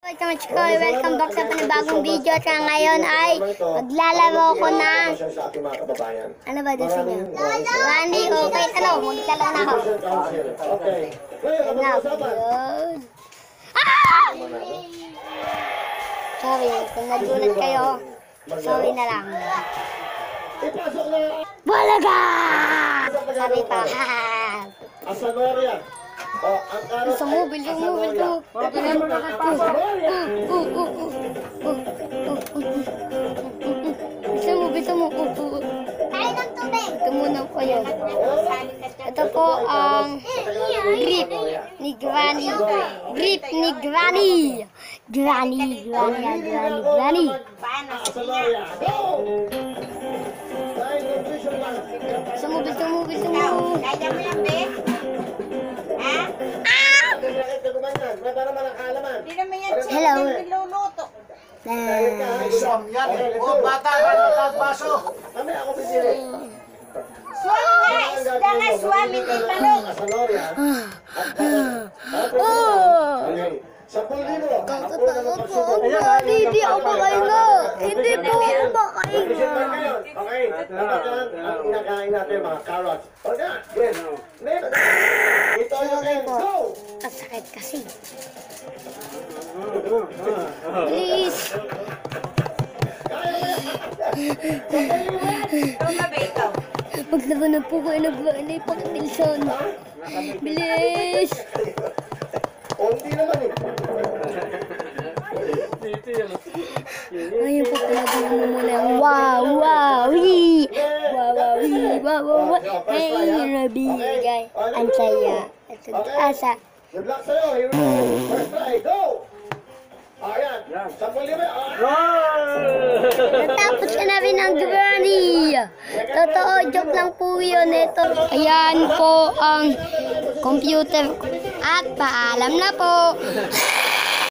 Welcome back sa panibagong video at ngayon ay maglalaro ko ng ano ba gusto niyo? Randy, okay, maglalaro na ako. Okay. Sorry, kung nagulat kayo, sorry na lang. Balaga! Sabi pa, Asanoria. Sumubol ko. Bisa mo. Ay, ng tubig. Ito muna po yun. Ito po ang grip ni Granny. Grip ni Granny. Granny. Sumubol. Kaya mo yan, be? Ha? Hello. Niluluto. Bata, baso. Kami ako pipili. Swami nga, isda nga, swami di talong. Asanoria. Kakatakot po ako. Hindi ako makahinga. Hindi po ako makahinga. Okay, dapat yan ang kinakain natin mga carrots. Okay, ito yung go! Ang sakit kasi. Please. Ikaw. Maglabanan po ko nagbaanay pang Wilson. Bilis. Hindi naman eh. Ngayon po pinagawa mo muna yung wow-wee. Hey, nabigay. Ang saya. Ito asa. Good luck sa'yo. Here we go. First try. Go! Ayan. 10,000. Natapos ka na rin ang Granny. Totoo, joke lang po yun ito. Ayan po ang computer. At paalam na po.